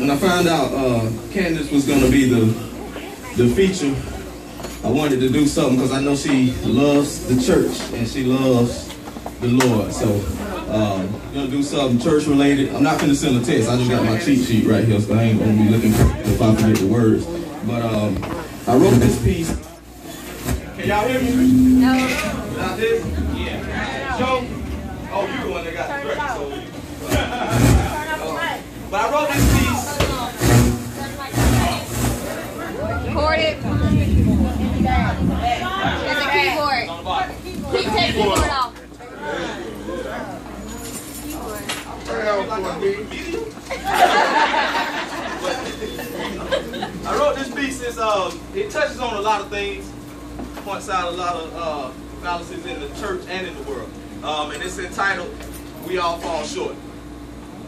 when I found out Candace was going to be the feature, I wanted to do something because I know she loves the church and she loves the Lord. So I'm going to do something church related. I'm not going to send a text. I just got my cheat sheet right here, so I ain't going to be looking for it if I forget the words. But I wrote this piece. Can y'all hear me? No. Not this? Yeah. Joe? Oh, you the one that got the direct, so. But I wrote this piece. Record it. There's a keyboard. Keep taking the keyboard off. I wrote this piece. It touches on a lot of things, points out a lot of fallacies in the church and in the world. And it's entitled, "We All Fall Short."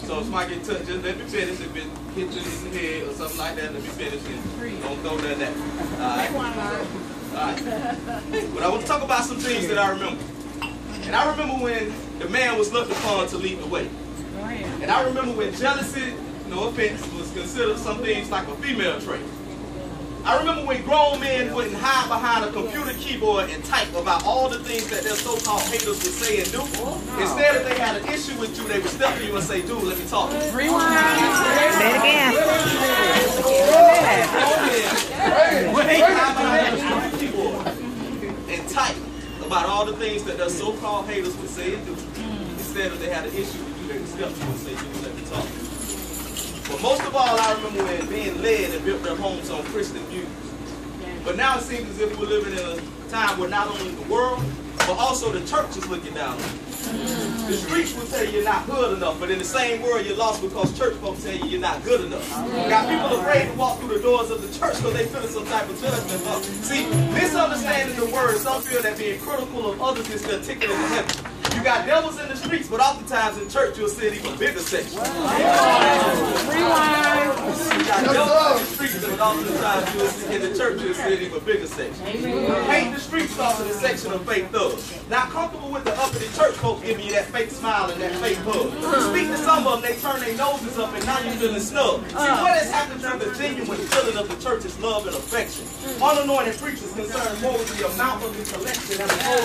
So if somebody get touched, just let me finish. If it hits you in the head or something like that, let me finish it. Don't throw that at me. Alright. But I want to talk about some things that I remember. And I remember when the man was looked upon to lead the way. And I remember when jealousy, no offense, was considered some things like a female trait. I remember when grown men wouldn't hide behind a computer keyboard and type about all the things that their so-called haters would say and do. Instead, if they had an issue with you, they would step to you and say, "Dude, let me talk." Rewind. Say it again. When they hide behind a computer keyboard and type about all the things that their so-called haters would say and do. Instead, if they had an issue with you, they would step to you and say, "Dude, let me talk." But most of all, I remember when being led and built their homes on Christian views. But now it seems as if we're living in a time where not only the world, but also the church is looking down on you. The streets will tell you you're not good enough, but in the same world you're lost because church folks tell you you're not good enough. You got people afraid to walk through the doors of the church because they feel some type of judgment. See, misunderstanding the word, some feel that being critical of others is their ticket into heaven. You got devils in the streets, but oftentimes in church you'll see an even bigger section. You got devils in the streets, but oftentimes you'll see in the church you'll see an even bigger section. Paint the streets off in the section of fake thugs. Not comfortable with the uppity church folks giving you that fake smile and that fake hug. You speak to some of them, they turn their noses up and now you're feeling snug. See, what has happened to the genuine feeling of the church is love and affection. Unanointed preachers concerned more with the amount of the collection and the whole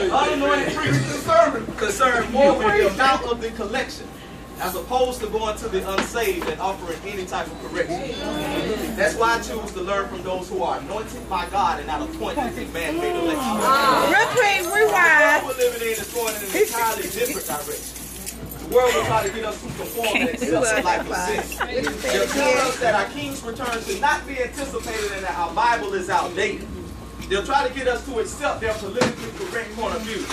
unanointed preachers concerned more with the amount of the collection as opposed to going to the unsaved and offering any type of correction. That's why I choose to learn from those who are anointed by God and not appointed in man-made election. Real quick, rewind. The world we're living in is going in an entirely different direction. The world will try to get us to conform and accept life of sin. They'll tell us that our King's return should not be anticipated and that our Bible is outdated. They'll try to get us to accept their politically correct point of view.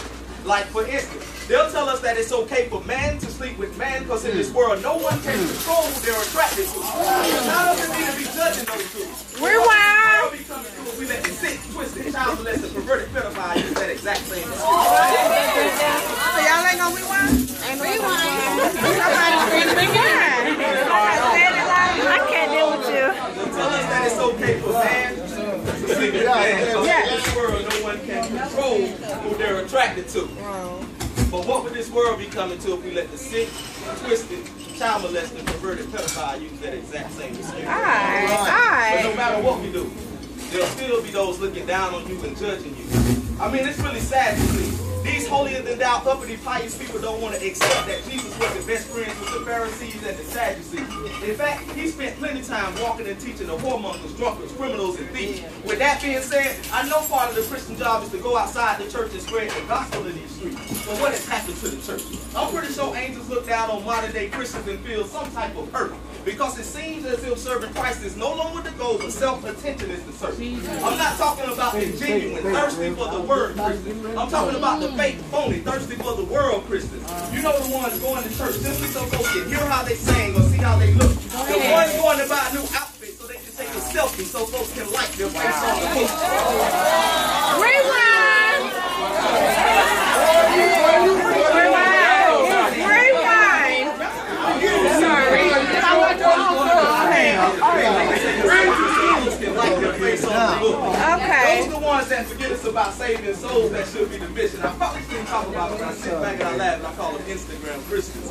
Like, for instance, they'll tell us that it's okay for man to sleep with man because in this world no one can control who they're attracted to. None of us need to be judging those two. Rewind. We let the sick, twisted, child molested, perverted pedophile use that exact same excuse. So y'all ain't gonna rewind? I can't deal with you. They'll tell us that it's okay for man to sleep with man because in this world no one can control who they're attracted to. But what would this world be coming to if we let the sick, twisted, child molested, perverted pedophile use that exact same excuse? But no matter what we do, there'll still be those looking down on you and judging you. I mean, it's really sad to see. These holier-than-thou, uppity, pious people don't want to accept that Jesus was the best friends with the Pharisees and the Sadducees. In fact, he spent plenty of time walking and teaching the whoremongers, drunkards, criminals, and thieves. With that being said, I know part of the Christian job is to go outside the church and spread the gospel in these streets. But what has happened to the church? I'm pretty sure angels look down on modern-day Christians and feel some type of hurt. Because it seems as if serving Christ is no longer the goal, but self-attention is the search. I'm not talking about the genuine, thirsty for the word Christian. I'm talking about the fake, phony, thirsty for the world Christians. You know the ones going to church simply so folks can hear how they sing or see how they look. The ones going to buy a new outfit so they can take a selfie so folks can like their face on the post. Rewind. Rewind. Sorry. about saving souls, that should be the mission. I probably shouldn't talk about it, but I sit back and I laugh and I call them Instagram Christians.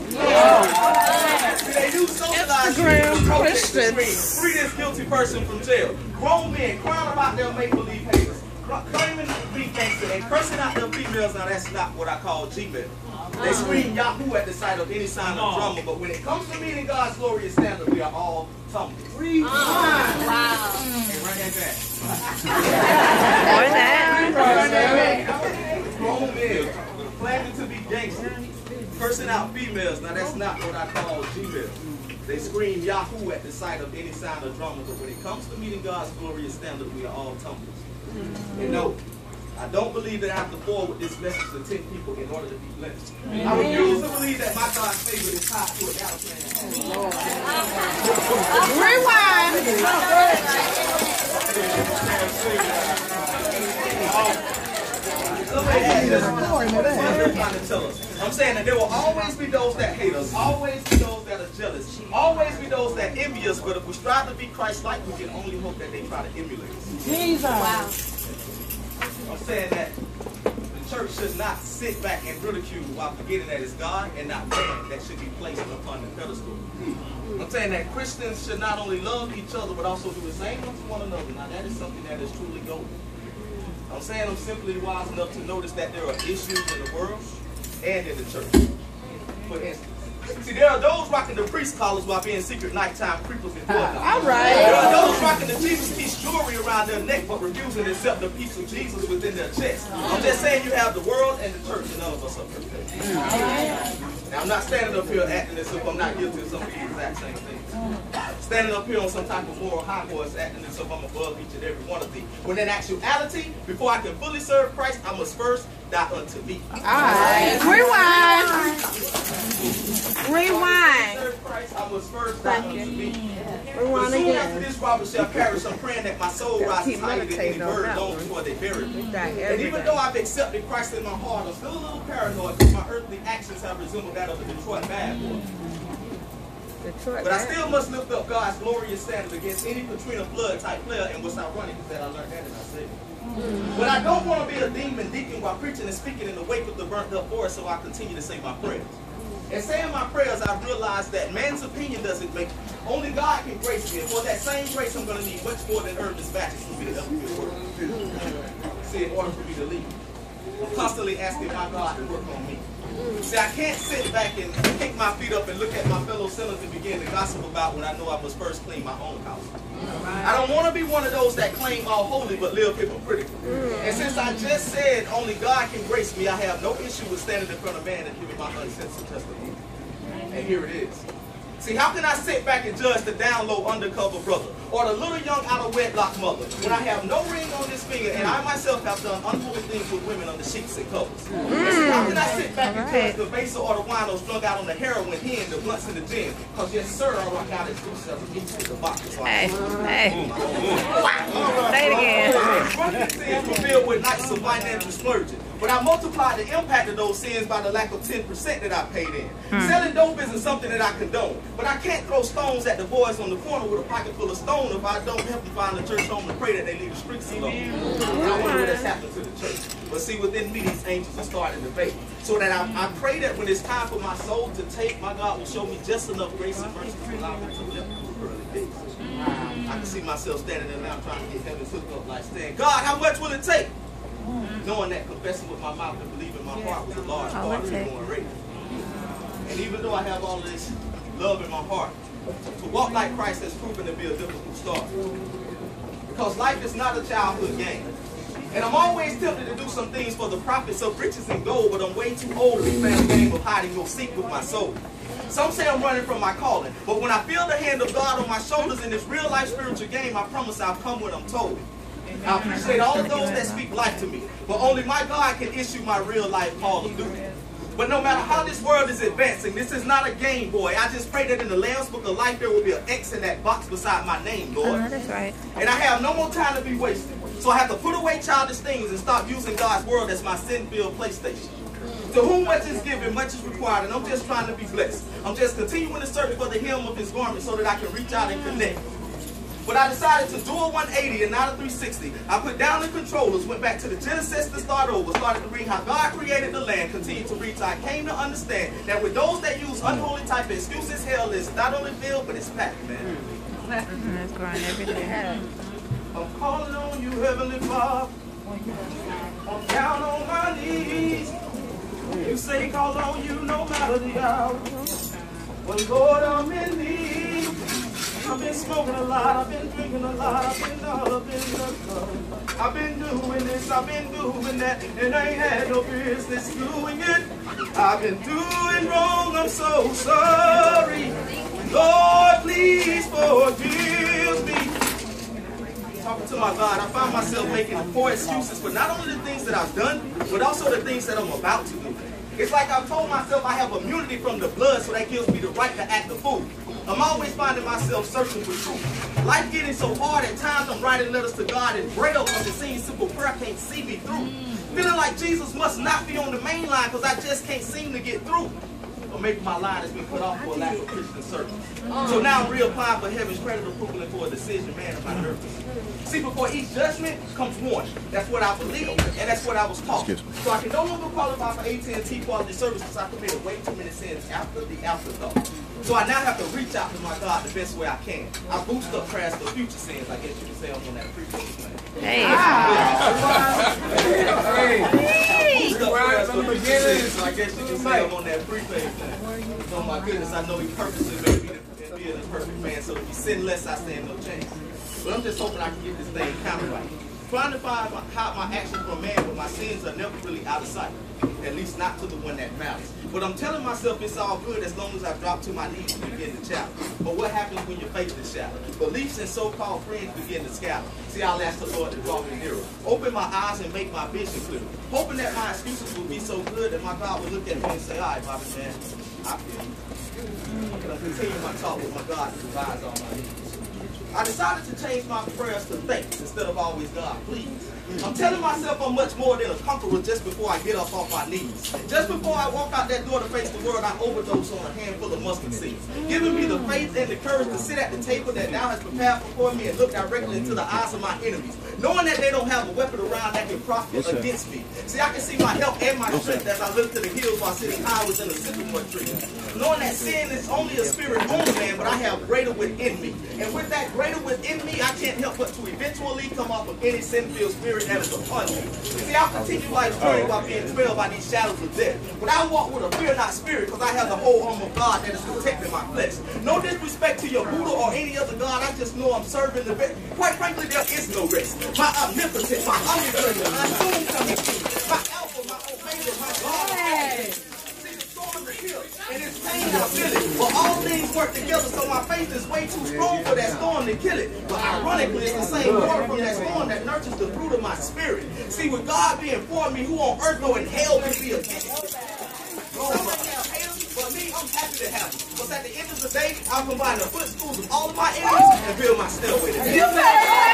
See, they do socialize Instagram Christians. free this guilty person from jail. Grown men crying about their make-believe haters, claiming to be gangster and cursing out their females. Now that's not what I call G-men. They scream Yahoo at the sight of any sign of drama, but when it comes to meeting God's glorious standard, we are all tumblers. Wow. Hey, run that back. Or that. Grown men claiming to be gangsters, cursing out females. Now that's not what I call G-men. They scream Yahoo at the sight of any sign of drama, but when it comes to meeting God's glorious standard, we are all tumblers. And no, I don't believe that I have to forward this message to 10 people in order to be blessed. I refuse to believe that my God's favor is tied to a galloping. Rewind. I'm saying that there will always be those that hate us, always be those that are jealous, always be those that envy us, but if we strive to be Christ-like, we can only hope that they try to emulate us. Jesus. Wow. I'm saying that the church should not sit back and ridicule while forgetting that it's God and not man that should be placed upon the pedestal. I'm saying that Christians should not only love each other, but also do the same unto one another. Now that is something that is truly golden. I'm saying I'm simply wise enough to notice that there are issues in the world and in the church. For instance, see, there are those rocking the priest collars while being secret nighttime creepers in Florida. All right. There are those rocking the Jesus piece jewelry around their neck but refusing to accept the piece of Jesus within their chest. I'm just saying you have the world and the church, and none of us are perfect. Now, I'm not standing up here acting as if I'm not guilty of some of the exact same things. Standing up here on some type of moral high horse acting as if I'm above each and every one of these. When in actuality, before I can fully serve Christ, I must first die unto me. All right. Rewind. Rewind. Christ, I must first die unto me. Rewind Soon after again. this robber shall perish, I'm praying that my soul rises higher than any bird long before they bury me. And even though I've accepted Christ in my heart, I'm still a little paranoid because my earthly actions have resembled that of a Detroit bad boy. But I still must lift up God's glorious standard against any Katrina Flood type player, and what's ironic is that I learned that in my city. But I don't want to be a demon deacon while preaching and speaking in the wake of the burnt up forest, so I continue to say my prayers. And saying my prayers, I've realized that man's opinion doesn't make me. Only God can grace me, and for that same grace, I'm going to need much more than earnest matches for me to help me to work. See, in order for me to lead, I'm constantly asking my God to work on me. See, I can't sit back and kick my feet up and look at my fellow sinners and begin to gossip about when I know I must first clean my own house. I don't want to be one of those that claim all holy but live hypocritically. And since I just said only God can grace me, I have no issue with standing in front of man and giving my uncensored testimony. And here it is. See, how can I sit back and judge the down low undercover brother or the little young out of wedlock mother when I have no ring on this finger and I myself have done unholy things with women under sheets and covers? And see, how can I sit back and judge the baser or the wino strung out on the heroin, hen, the blunts in the gym? Because yes, sir, I rock out at 278 the box. Hey. Say it again. Drunken sins were filled with nights of financial splurging. But I multiplied the impact of those sins by the lack of 10% that I paid in. Selling dope isn't something that I condone. But I can't throw stones at the boys on the corner with a pocket full of stone if I don't help them find a church home to pray that they leave the streets alone. And I wonder what has happened to the church. But see, within me, these angels are starting to debate. So that I pray that when it's time for my soul to take, my God will show me just enough grace and mercy to allow me to live through the early days. I can see myself standing there now trying to get heaven's hooked up like saying, God, how much will it take? Knowing that confessing with my mouth and believing in my heart was a large part of me going raised. And even though I have all of this love in my heart, to walk like Christ has proven to be a difficult start. Because life is not a childhood game. And I'm always tempted to do some things for the profits of riches and gold, but I'm way too old to be playing a game of hide and go seek with my soul. Some say I'm running from my calling, but when I feel the hand of God on my shoulders in this real life spiritual game, I promise I'll come when I'm told. I appreciate all of those that speak life to me, but only my God can issue my real life call of duty. But no matter how this world is advancing, this is not a game, boy. I just pray that in the Lamb's Book of Life there will be an X in that box beside my name, Lord. That's right. And I have no more time to be wasted. So I have to put away childish things and stop using God's word as my sin-filled PlayStation. To whom much is given, much is required, and I'm just trying to be blessed. I'm just continuing to search for the hem of his garment so that I can reach out and connect. But I decided to do a 180 and not a 360. I put down the controllers, went back to the Genesis to start over, started to read how God created the land, continued to read till I came to understand that with those that use unholy type of excuses, hell is not only filled, but it's packed, man. That's growing every day. I'm calling on you, Heavenly Father. I'm down on my knees. You say call on you no matter the hour. Well, Lord, I'm in need. I've been smoking a lot, I've been drinking a lot, I've been all up in the club. I've been doing this, I've been doing that, and I ain't had no business doing it. I've been doing wrong, I'm so sorry. Lord, please forgive me. Talking to my God, I found myself making poor excuses for not only the things that I've done, but also the things that I'm about to do. It's like I've told myself I have immunity from the blood, so that gives me the right to act the fool. I'm always finding myself searching for truth. Life getting so hard at times I'm writing letters to God in Braille because it seems simple prayer can't see me through. Feeling like Jesus must not be on the main line because I just can't seem to get through. Or maybe my line has been cut off for a lack of Christian service. So now I'm reapplying for heaven's credit approval and for a decision. Man, am I nervous. See, before each judgment comes warning. That's what I believe, and that's what I was taught. So I can no longer qualify for AT&T quality service because I committed way too many sins after the afterthought. So I now have to reach out to my God the best way I can. I boost up prayers for future sins. I guess you can say I'm on that previous plan. Hey. Boost up prayers for future sins. So I guess you can say I'm on that prepaid plan. Oh my goodness, I know He purposely made me to be a perfect man. So if you sin less, I stand no chance. But I'm just hoping I can get this thing counted right. Trying to hide my actions from man, but my sins are never really out of sight. At least not to the one that matters. But I'm telling myself it's all good as long as I drop to my knees and begin to challenge. But what happens when your faith is shallow? Beliefs and so-called friends begin to scatter. See, I'll ask the Lord to draw me nearer. Open my eyes and make my vision clear. Hoping that my excuses will be so good that my God will look at me and say, all right, Bobby, man, I feel you. I'm going to continue my talk with my God to rise on my knees. I decided to change my prayers to thanks instead of always God, please. I'm telling myself I'm much more than a conqueror just before I get up off my knees. Just before I walk out that door to face the world, I overdose on a handful of mustard seeds, giving me the faith and the courage to sit at the table that now has prepared before me and look directly into the eyes of my enemies, knowing that they don't have a weapon around that can prosper against me. See, I can see my health and my strength as I look to the hills while sitting high within a sycamore tree, knowing that sin is only a spirit on man, but I have greater within me. And with that greater within me, I can't help but to eventually come off of any sin-filled spirit that is upon me. See, I'll continue life's journey while being trailed by these shadows of death. But I walk with a fear not spirit because I have the whole armor of God that is protecting my flesh. No disrespect to your Buddha or any other God, I just know I'm serving the best. Quite frankly, there is no rest. My omnipotent, my omnipresent, my soon coming king, my alpha, my omega, my God. See, the storm is here, and it's pain I feel it. But all things work together, so my faith is way too strong for that storm to kill it. But ironically, it's the same water from that storm that nurtures the fruit of my spirit. See, with God being for me, who on earth or in hell can be against me? Some may have haters, but me, I'm happy to have them. Because at the end of the day, I'll combine the footstools of all of my enemies and build my stairway to heaven.